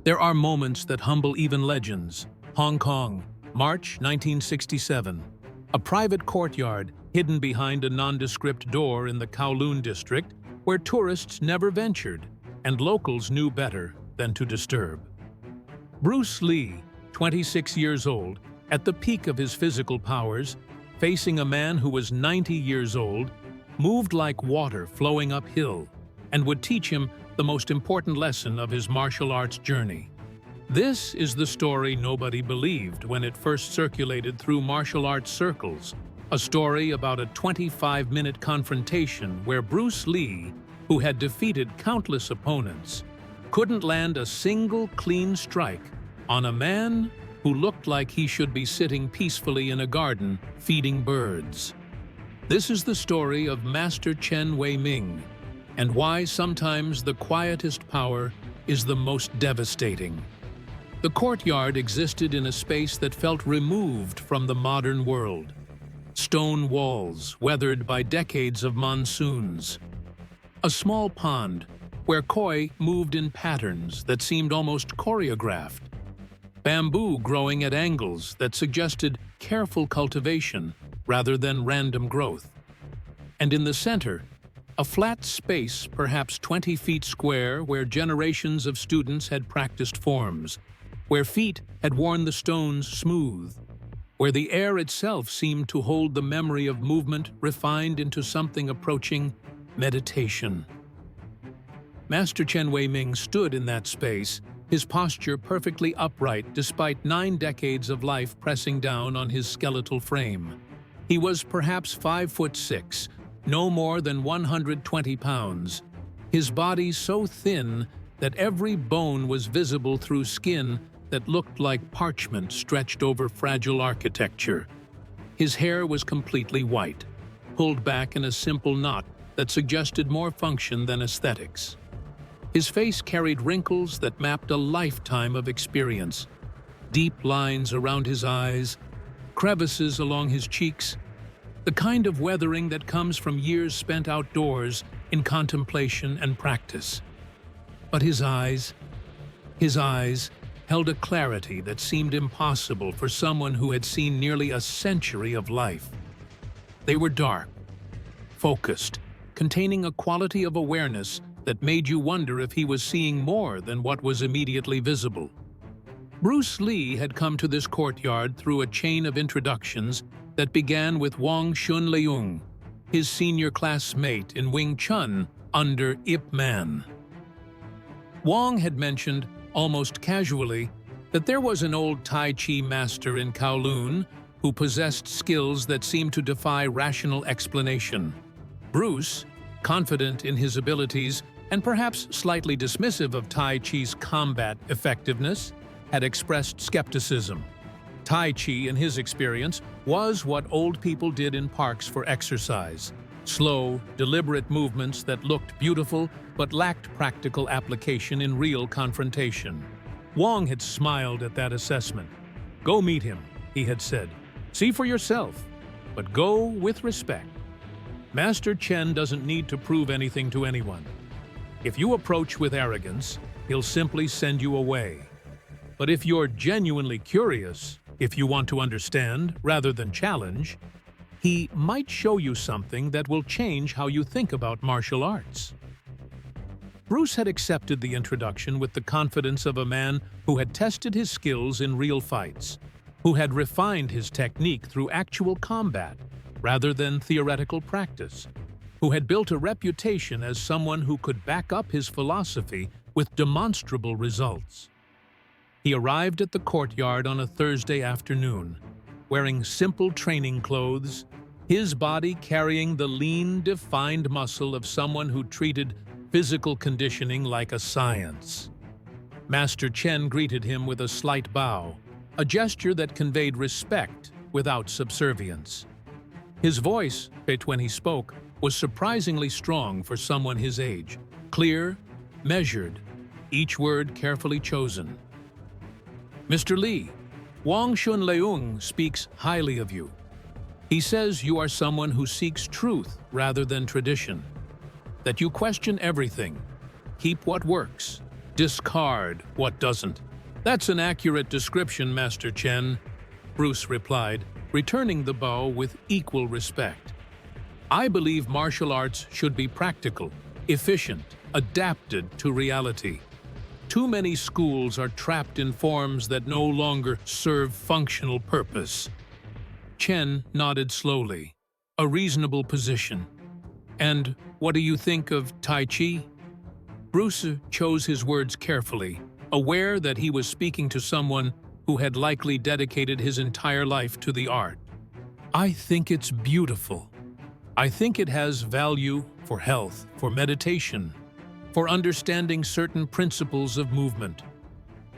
There are moments that humble even legends. Hong Kong, March 1967. A private courtyard hidden behind a nondescript door in the Kowloon district where tourists never ventured and locals knew better than to disturb. Bruce Lee, 26 years old, at the peak of his physical powers, facing a man who was 90 years old, moved like water flowing uphill and would teach him the most important lesson of his martial arts journey. This is the story nobody believed when it first circulated through martial arts circles, a story about a 25-minute confrontation where Bruce Lee, who had defeated countless opponents, couldn't land a single clean strike on a man who looked like he should be sitting peacefully in a garden feeding birds. This is the story of Master Chen Wei-ming, and why sometimes the quietest power is the most devastating. The courtyard existed in a space that felt removed from the modern world. Stone walls weathered by decades of monsoons. A small pond where koi moved in patterns that seemed almost choreographed. Bamboo growing at angles that suggested careful cultivation rather than random growth. And in the center, a flat space perhaps 20 feet square where generations of students had practiced forms, where feet had worn the stones smooth, where the air itself seemed to hold the memory of movement refined into something approaching meditation. Master Chen Wei-ming stood in that space, his posture perfectly upright despite 9 decades of life pressing down on his skeletal frame. He was perhaps 5'6", no more than 120 pounds, his body so thin that every bone was visible through skin that looked like parchment stretched over fragile architecture. His hair was completely white, pulled back in a simple knot that suggested more function than aesthetics. His face carried wrinkles that mapped a lifetime of experience, deep lines around his eyes, crevices along his cheeks, the kind of weathering that comes from years spent outdoors in contemplation and practice. But his eyes held a clarity that seemed impossible for someone who had seen nearly a century of life. They were dark, focused, containing a quality of awareness that made you wonder if he was seeing more than what was immediately visible. Bruce Lee had come to this courtyard through a chain of introductions that began with Wang Chun-leung, his senior classmate in Wing Chun under Ip Man. Wang had mentioned, almost casually, that there was an old Tai Chi master in Kowloon who possessed skills that seemed to defy rational explanation. Bruce, confident in his abilities and perhaps slightly dismissive of Tai Chi's combat effectiveness, had expressed skepticism. Tai Chi, in his experience, was what old people did in parks for exercise. Slow, deliberate movements that looked beautiful but lacked practical application in real confrontation. Wang had smiled at that assessment. "Go meet him," he had said. "See for yourself, but go with respect. Master Chen doesn't need to prove anything to anyone. If you approach with arrogance, he'll simply send you away. But if you're genuinely curious, if you want to understand rather than challenge, he might show you something that will change how you think about martial arts." Bruce had accepted the introduction with the confidence of a man who had tested his skills in real fights, who had refined his technique through actual combat rather than theoretical practice, who had built a reputation as someone who could back up his philosophy with demonstrable results. He arrived at the courtyard on a Thursday afternoon, wearing simple training clothes, his body carrying the lean, defined muscle of someone who treated physical conditioning like a science. Master Chen greeted him with a slight bow, a gesture that conveyed respect without subservience. His voice, when he spoke, was surprisingly strong for someone his age, clear, measured, each word carefully chosen. "Mr. Lee, Wang Chun-leung speaks highly of you. He says you are someone who seeks truth rather than tradition, that you question everything, keep what works, Discard what doesn't. That's an accurate description, Master Chen, Bruce replied, returning the bow with equal respect. I believe martial arts should be practical, efficient, adapted to reality. Too many schools are trapped in forms that no longer serve functional purpose. Chen nodded slowly. A reasonable position. And what do you think of Tai Chi? Bruce chose his words carefully, aware that he was speaking to someone who had likely dedicated his entire life to the art. I think it's beautiful. I think it has value for health, for meditation, for understanding certain principles of movement.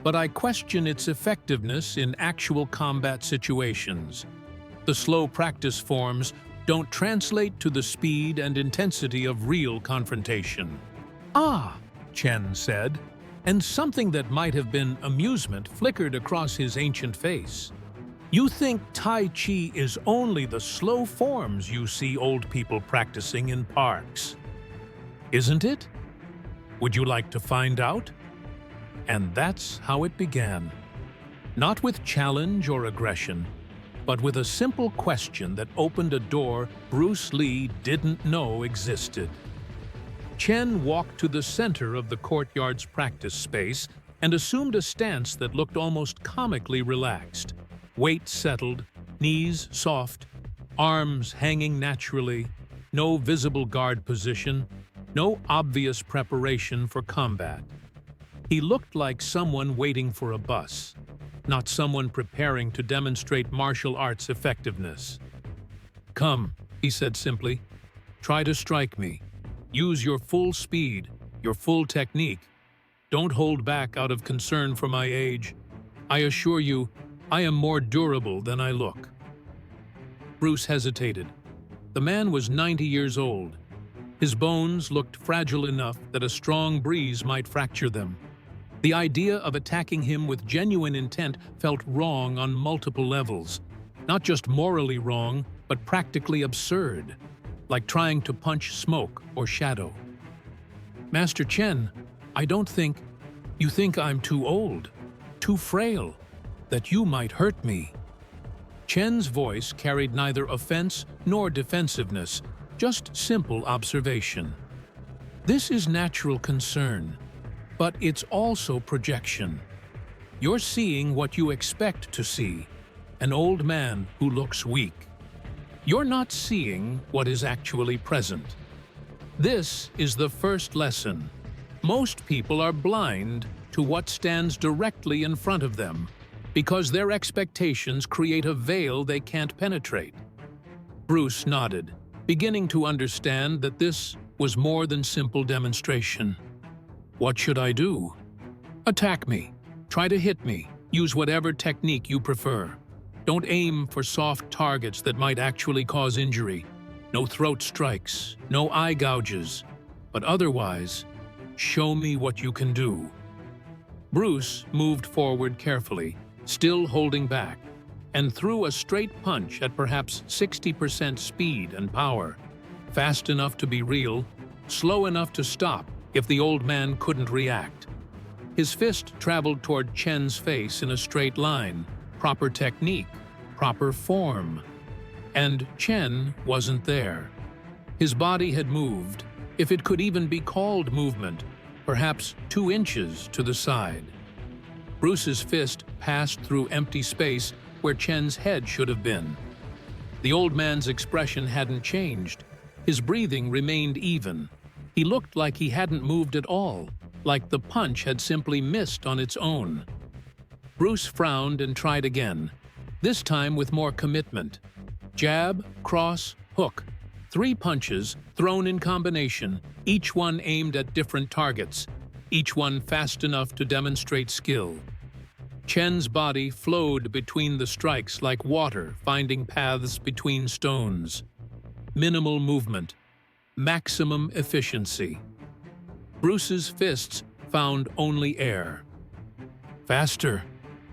But I question its effectiveness in actual combat situations. The slow practice forms don't translate to the speed and intensity of real confrontation. Ah, Chen said, and something that might have been amusement flickered across his ancient face. You think Tai Chi is only the slow forms you see old people practicing in parks, isn't it? Would you like to find out? And that's how it began. Not with challenge or aggression, but with a simple question that opened a door Bruce Lee didn't know existed. Chen walked to the center of the courtyard's practice space and assumed a stance that looked almost comically relaxed. Weight settled, knees soft, arms hanging naturally, no visible guard position, no obvious preparation for combat. He looked like someone waiting for a bus, not someone preparing to demonstrate martial arts effectiveness. Come, he said simply, try to strike me. Use your full speed, your full technique. Don't hold back out of concern for my age. I assure you, I am more durable than I look. Bruce hesitated. The man was 90 years old. His bones looked fragile enough that a strong breeze might fracture them. The idea of attacking him with genuine intent felt wrong on multiple levels. Not just morally wrong, but practically absurd, like trying to punch smoke or shadow. Master Chen, I don't think you think I'm too old, too frail, that you might hurt me. Chen's voice carried neither offense nor defensiveness, just simple observation. This is natural concern, but it's also projection. You're seeing what you expect to see, an old man who looks weak. You're not seeing what is actually present. This is the first lesson. Most people are blind to what stands directly in front of them because their expectations create a veil they can't penetrate. Bruce nodded, beginning to understand that this was more than simple demonstration. What should I do? Attack me. Try to hit me. Use whatever technique you prefer. Don't aim for soft targets that might actually cause injury. No throat strikes, no eye gouges. But otherwise, show me what you can do. Bruce moved forward carefully, still holding back, and threw a straight punch at perhaps 60% speed and power, fast enough to be real, slow enough to stop if the old man couldn't react. His fist traveled toward Chen's face in a straight line, proper technique, proper form. And Chen wasn't there. His body had moved, if it could even be called movement, perhaps 2 inches to the side. Bruce's fist passed through empty space where Chen's head should have been. The old man's expression hadn't changed. His breathing remained even. He looked like he hadn't moved at all, like the punch had simply missed on its own. Bruce frowned and tried again, this time with more commitment. Jab, cross, hook. 3 punches thrown in combination, each one aimed at different targets, each one fast enough to demonstrate skill. Chen's body flowed between the strikes like water finding paths between stones. Minimal movement, maximum efficiency. Bruce's fists found only air. Faster,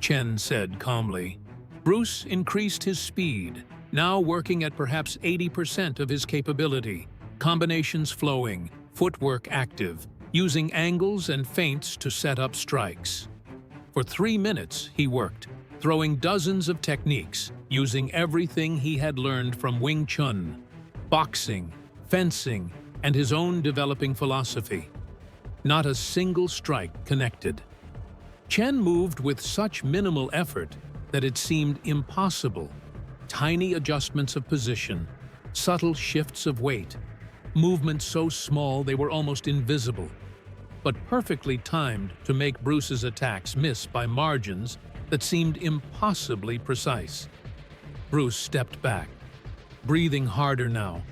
Chen said calmly. Bruce increased his speed, now working at perhaps 80% of his capability, combinations flowing, footwork active, using angles and feints to set up strikes. For 3 minutes, he worked, throwing dozens of techniques, using everything he had learned from Wing Chun, boxing, fencing, and his own developing philosophy. Not a single strike connected. Chen moved with such minimal effort that it seemed impossible. Tiny adjustments of position, subtle shifts of weight, movements so small they were almost invisible, but perfectly timed to make Bruce's attacks miss by margins that seemed impossibly precise. Bruce stepped back, breathing harder now,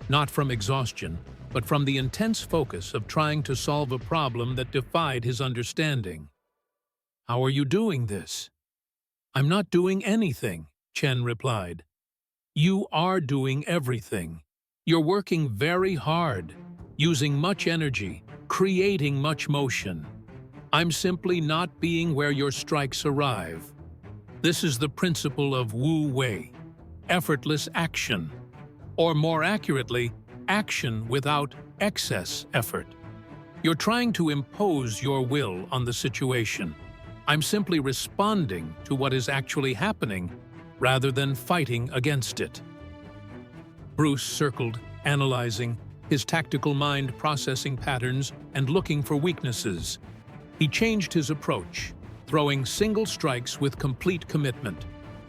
not from exhaustion, but from the intense focus of trying to solve a problem that defied his understanding. "How are you doing this?" "I'm not doing anything," Chen replied. "You are doing everything. You're working very hard, using much energy, creating much motion. I'm simply not being where your strikes arrive. This is the principle of Wu Wei, effortless action, or more accurately, action without excess effort. You're trying to impose your will on the situation. I'm simply responding to what is actually happening rather than fighting against it." Bruce circled, analyzing, his tactical mind processing patterns and looking for weaknesses. He changed his approach, throwing single strikes with complete commitment,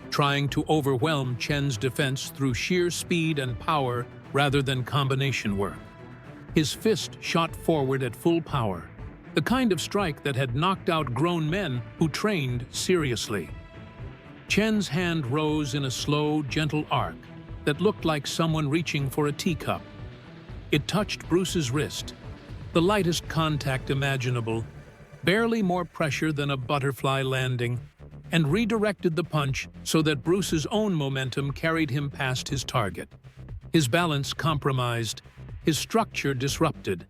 trying to overwhelm Chen's defense through sheer speed and power rather than combination work. His fist shot forward at full power, the kind of strike that had knocked out grown men who trained seriously. Chen's hand rose in a slow, gentle arc that looked like someone reaching for a teacup. It touched Bruce's wrist, the lightest contact imaginable, barely more pressure than a butterfly landing, and redirected the punch so that Bruce's own momentum carried him past his target. His balance compromised, his structure disrupted,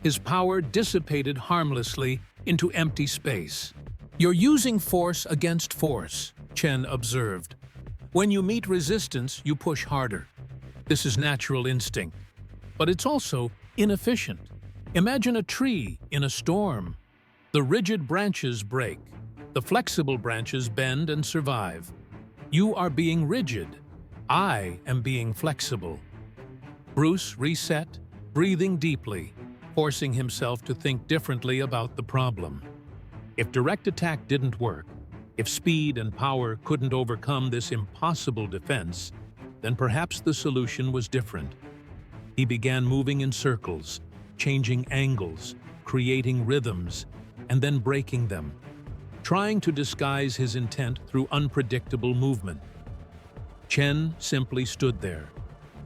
his power dissipated harmlessly into empty space. "You're using force against force," Chen observed. "When you meet resistance, you push harder. This is natural instinct, but it's also inefficient. Imagine a tree in a storm. The rigid branches break, the flexible branches bend and survive. You are being rigid. I am being flexible." Bruce reset, breathing deeply, forcing himself to think differently about the problem. If direct attack didn't work, if speed and power couldn't overcome this impossible defense, then perhaps the solution was different. He began moving in circles, changing angles, creating rhythms, and then breaking them, trying to disguise his intent through unpredictable movement. Chen simply stood there,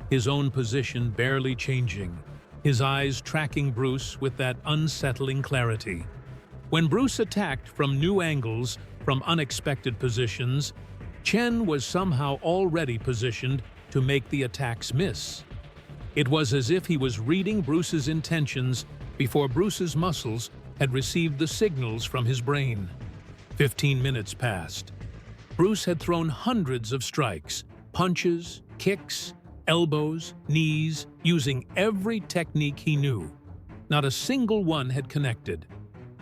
his own position barely changing, his eyes tracking Bruce with that unsettling clarity. When Bruce attacked from new angles, from unexpected positions, Chen was somehow already positioned to make the attacks miss. It was as if he was reading Bruce's intentions before Bruce's muscles had received the signals from his brain. 15 minutes passed. Bruce had thrown hundreds of strikes, punches, kicks, elbows, knees, using every technique he knew. Not a single one had connected.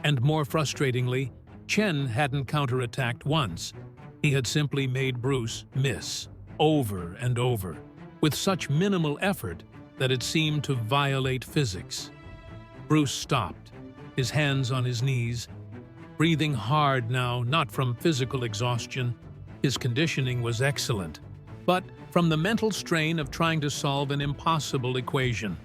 And more frustratingly, Chen hadn't counterattacked once. He had simply made Bruce miss, over and over, with such minimal effort that it seemed to violate physics. Bruce stopped, his hands on his knees, breathing hard now, not from physical exhaustion. His conditioning was excellent, but from the mental strain of trying to solve an impossible equation.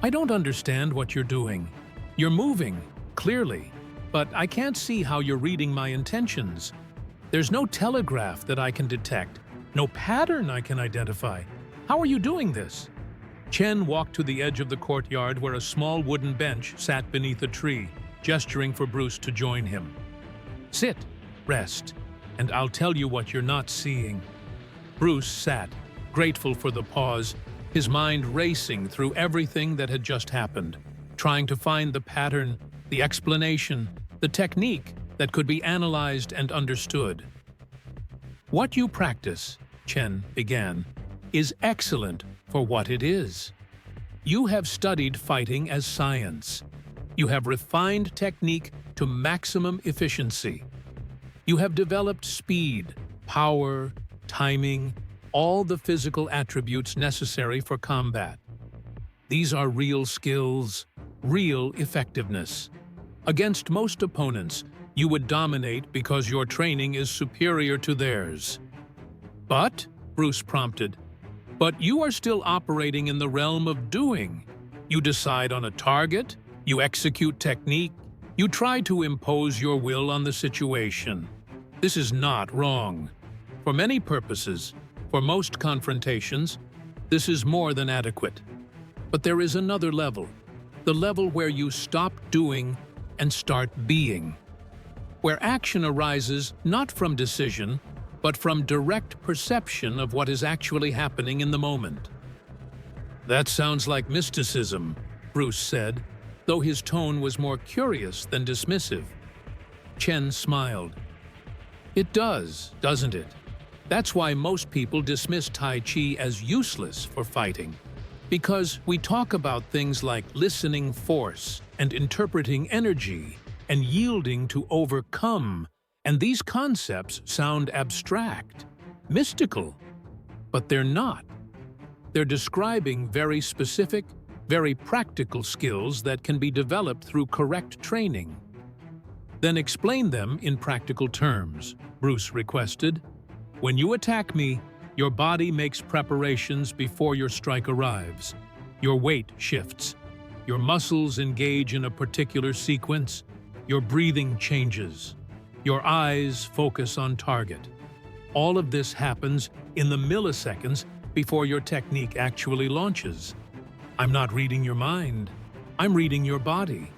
"I don't understand what you're doing. You're moving, clearly, but I can't see how you're reading my intentions. There's no telegraph that I can detect, no pattern I can identify. How are you doing this?" Chen walked to the edge of the courtyard where a small wooden bench sat beneath a tree, gesturing for Bruce to join him. "Sit, rest, and I'll tell you what you're not seeing." Bruce sat, grateful for the pause, his mind racing through everything that had just happened, trying to find the pattern, the explanation, the technique that could be analyzed and understood. "What you practice," Chen began, "is excellent for what it is. You have studied fighting as science. You have refined technique to maximum efficiency. You have developed speed, power, timing, all the physical attributes necessary for combat. These are real skills, real effectiveness. Against most opponents, you would dominate because your training is superior to theirs. But, Bruce prompted, but you are still operating in the realm of doing. You decide on a target, you execute technique, you try to impose your will on the situation. This is not wrong. For many purposes, for most confrontations, this is more than adequate. But there is another level, the level where you stop doing and start being, where action arises not from decision, but from direct perception of what is actually happening in the moment. That sounds like mysticism, Bruce said, though his tone was more curious than dismissive. Chen smiled. It does, doesn't it? That's why most people dismiss Tai Chi as useless for fighting. Because we talk about things like listening force and interpreting energy and yielding to overcome, and these concepts sound abstract, mystical, but they're not. They're describing very specific, very practical skills that can be developed through correct training. Then explain them in practical terms, Bruce requested. When you attack me, your body makes preparations before your strike arrives. Your weight shifts. Your muscles engage in a particular sequence. Your breathing changes. Your eyes focus on target. All of this happens in the milliseconds before your technique actually launches. I'm not reading your mind. I'm reading your body.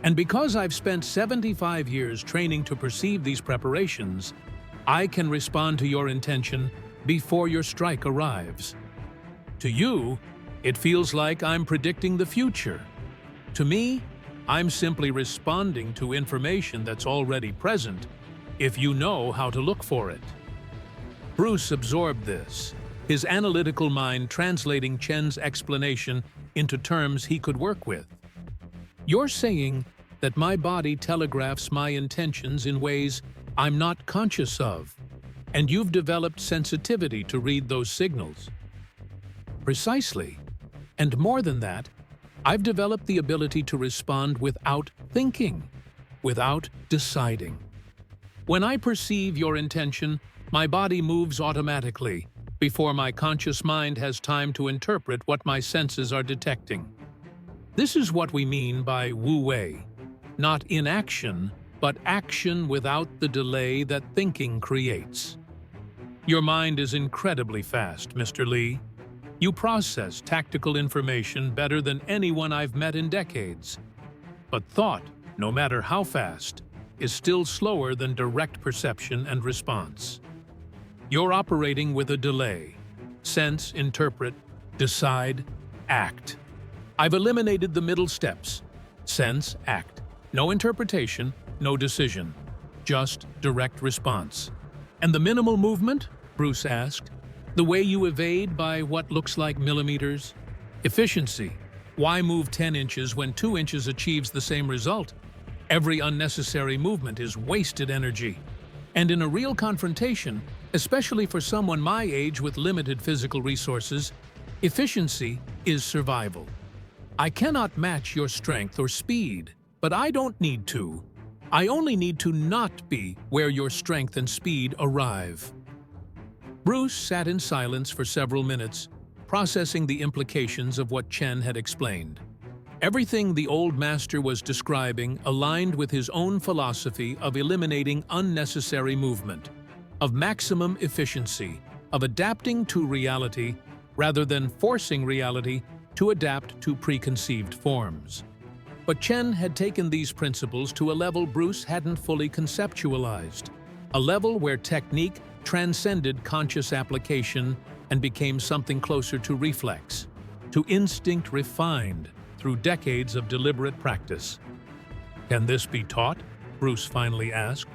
And because I've spent 75 years training to perceive these preparations, I can respond to your intention before your strike arrives. To you, it feels like I'm predicting the future. To me, I'm simply responding to information that's already present, if you know how to look for it. Bruce absorbed this, his analytical mind translating Chen's explanation into terms he could work with. You're saying that my body telegraphs my intentions in ways I'm not conscious of, and you've developed sensitivity to read those signals. Precisely. And more than that, I've developed the ability to respond without thinking, without deciding. When I perceive your intention, my body moves automatically, before my conscious mind has time to interpret what my senses are detecting. This is what we mean by Wu Wei, not inaction, but action without the delay that thinking creates. Your mind is incredibly fast, Mr. Lee. You process tactical information better than anyone I've met in decades. But thought, no matter how fast, is still slower than direct perception and response. You're operating with a delay. Sense, interpret, decide, act. I've eliminated the middle steps. Sense, act. No interpretation, no decision. Just direct response. And the minimal movement? Bruce asked. The way you evade by what looks like millimeters? Efficiency. Why move 10 inches when 2 inches achieves the same result? Every unnecessary movement is wasted energy. And in a real confrontation, especially for someone my age with limited physical resources, efficiency is survival. I cannot match your strength or speed, but I don't need to. I only need to not be where your strength and speed arrive. Bruce sat in silence for several minutes, processing the implications of what Chen had explained. Everything the old master was describing aligned with his own philosophy of eliminating unnecessary movement, of maximum efficiency, of adapting to reality rather than forcing reality to adapt to preconceived forms. But Chen had taken these principles to a level Bruce hadn't fully conceptualized, a level where technique transcended conscious application and became something closer to reflex, to instinct refined through decades of deliberate practice. Can this be taught? Bruce finally asked.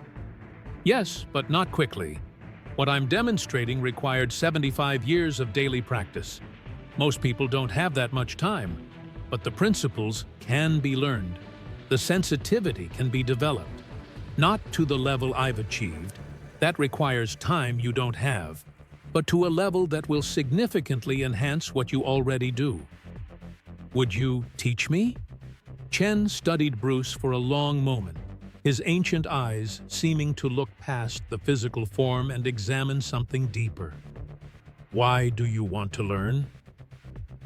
Yes, but not quickly. What I'm demonstrating required 75 years of daily practice. Most people don't have that much time, but the principles can be learned. The sensitivity can be developed, not to the level I've achieved, that requires time you don't have, but to a level that will significantly enhance what you already do. Would you teach me? Chen studied Bruce for a long moment, his ancient eyes seeming to look past the physical form and examine something deeper. Why do you want to learn?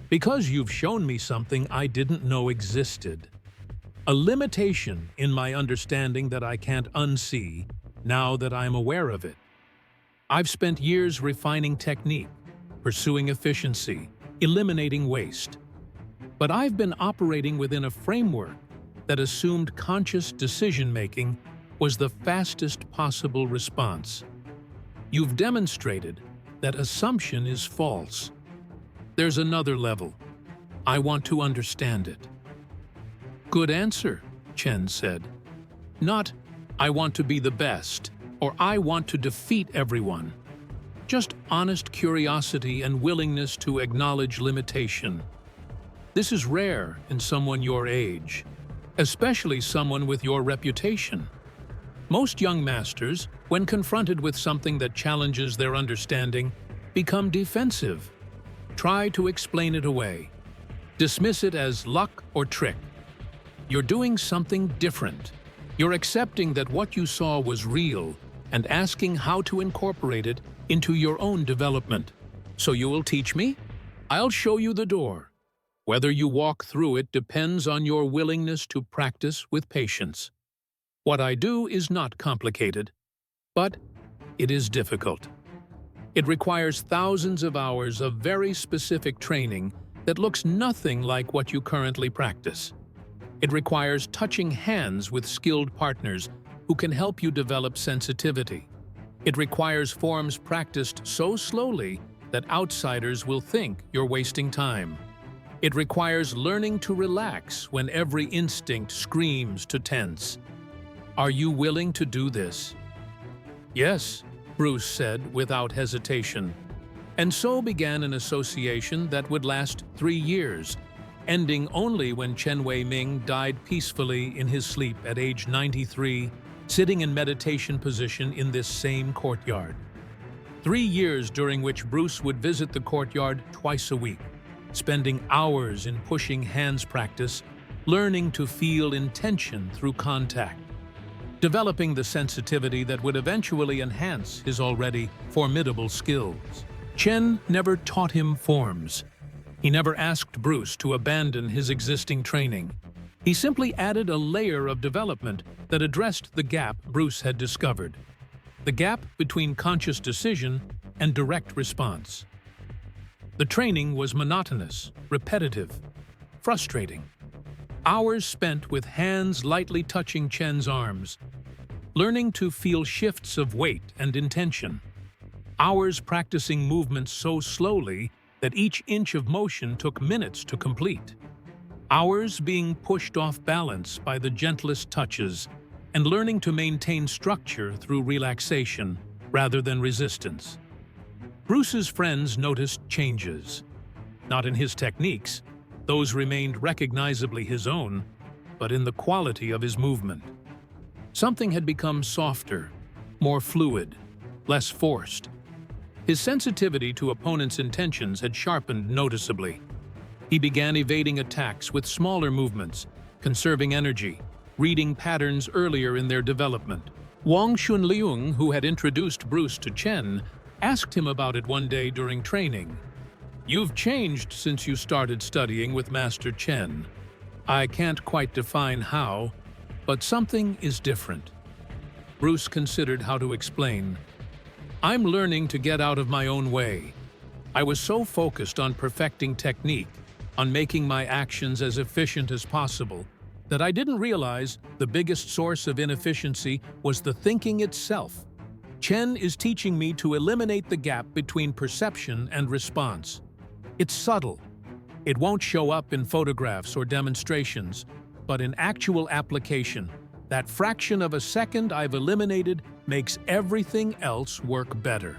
Because you've shown me something I didn't know existed. A limitation in my understanding that I can't unsee now that I'm aware of it. I've spent years refining technique, pursuing efficiency, eliminating waste. But I've been operating within a framework that assumed conscious decision-making was the fastest possible response. You've demonstrated that assumption is false. There's another level. I want to understand it. Good answer, Chen said. Not, I want to be the best, or I want to defeat everyone. Just honest curiosity and willingness to acknowledge limitation. This is rare in someone your age, especially someone with your reputation. Most young masters, when confronted with something that challenges their understanding, become defensive. Try to explain it away. Dismiss it as luck or trick. You're doing something different. You're accepting that what you saw was real and asking how to incorporate it into your own development. So you will teach me? I'll show you the door. Whether you walk through it depends on your willingness to practice with patience. What I do is not complicated, but it is difficult. It requires thousands of hours of very specific training that looks nothing like what you currently practice. It requires touching hands with skilled partners who can help you develop sensitivity. It requires forms practiced so slowly that outsiders will think you're wasting time. It requires learning to relax when every instinct screams to tense. Are you willing to do this? Yes, Bruce said without hesitation. And so began an association that would last 3 years, ending only when Chen Wei-ming died peacefully in his sleep at age 93, sitting in meditation position in this same courtyard. 3 years during which Bruce would visit the courtyard twice a week, spending hours in pushing hands practice, learning to feel intention through contact, developing the sensitivity that would eventually enhance his already formidable skills. Chen never taught him forms. He never asked Bruce to abandon his existing training. He simply added a layer of development that addressed the gap Bruce had discovered, the gap between conscious decision and direct response. The training was monotonous, repetitive, frustrating. Hours spent with hands lightly touching Chen's arms, learning to feel shifts of weight and intention. Hours practicing movements so slowly that each inch of motion took minutes to complete. Hours being pushed off balance by the gentlest touches and learning to maintain structure through relaxation rather than resistance. Bruce's friends noticed changes, not in his techniques, those remained recognizably his own, but in the quality of his movement. Something had become softer, more fluid, less forced. His sensitivity to opponents' intentions had sharpened noticeably. He began evading attacks with smaller movements, conserving energy, reading patterns earlier in their development. Wang Xunliang, who had introduced Bruce to Chen, asked him about it one day during training. "You've changed since you started studying with Master Chen. I can't quite define how, but something is different." Bruce considered how to explain. "I'm learning to get out of my own way. I was so focused on perfecting technique, on making my actions as efficient as possible, that I didn't realize the biggest source of inefficiency was the thinking itself. Chen is teaching me to eliminate the gap between perception and response. It's subtle. It won't show up in photographs or demonstrations, but in actual application, that fraction of a second I've eliminated makes everything else work better."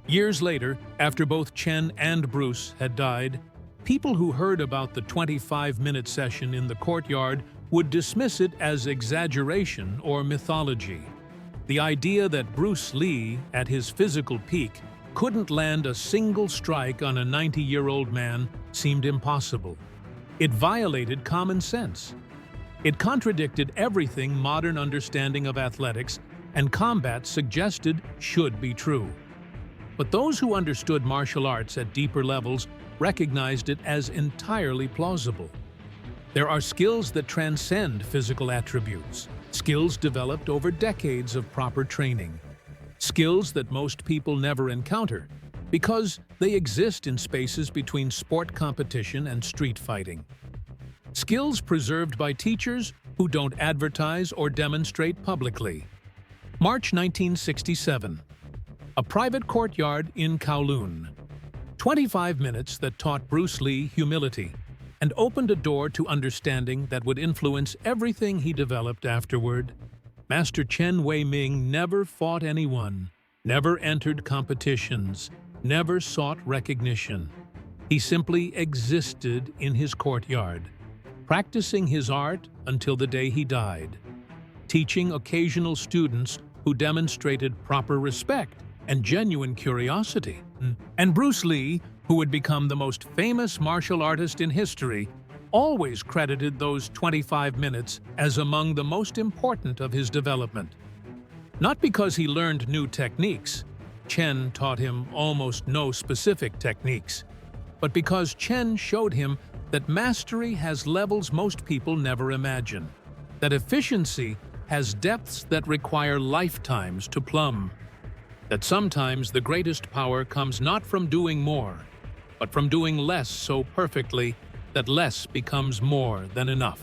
Years later, after both Chen and Bruce had died, people who heard about the 25-minute session in the courtyard would dismiss it as exaggeration or mythology. The idea that Bruce Lee, at his physical peak, couldn't land a single strike on a 90-year-old man seemed impossible. It violated common sense. It contradicted everything modern understanding of athletics and combat suggested should be true. But those who understood martial arts at deeper levels recognized it as entirely plausible. There are skills that transcend physical attributes, skills developed over decades of proper training, skills that most people never encounter because they exist in spaces between sport competition and street fighting. Skills preserved by teachers who don't advertise or demonstrate publicly. March 1967. A private courtyard in Kowloon. 25 minutes that taught Bruce Lee humility and opened a door to understanding that would influence everything he developed afterward. Master Chen Wei-ming never fought anyone, never entered competitions, never sought recognition. He simply existed in his courtyard, practicing his art until the day he died, teaching occasional students who demonstrated proper respect and genuine curiosity. And Bruce Lee, who would become the most famous martial artist in history, always credited those 25 minutes as among the most important of his development. Not because he learned new techniques, Chen taught him almost no specific techniques, but because Chen showed him that mastery has levels most people never imagine, that efficiency has depths that require lifetimes to plumb, that sometimes the greatest power comes not from doing more, but from doing less so perfectly that less becomes more than enough.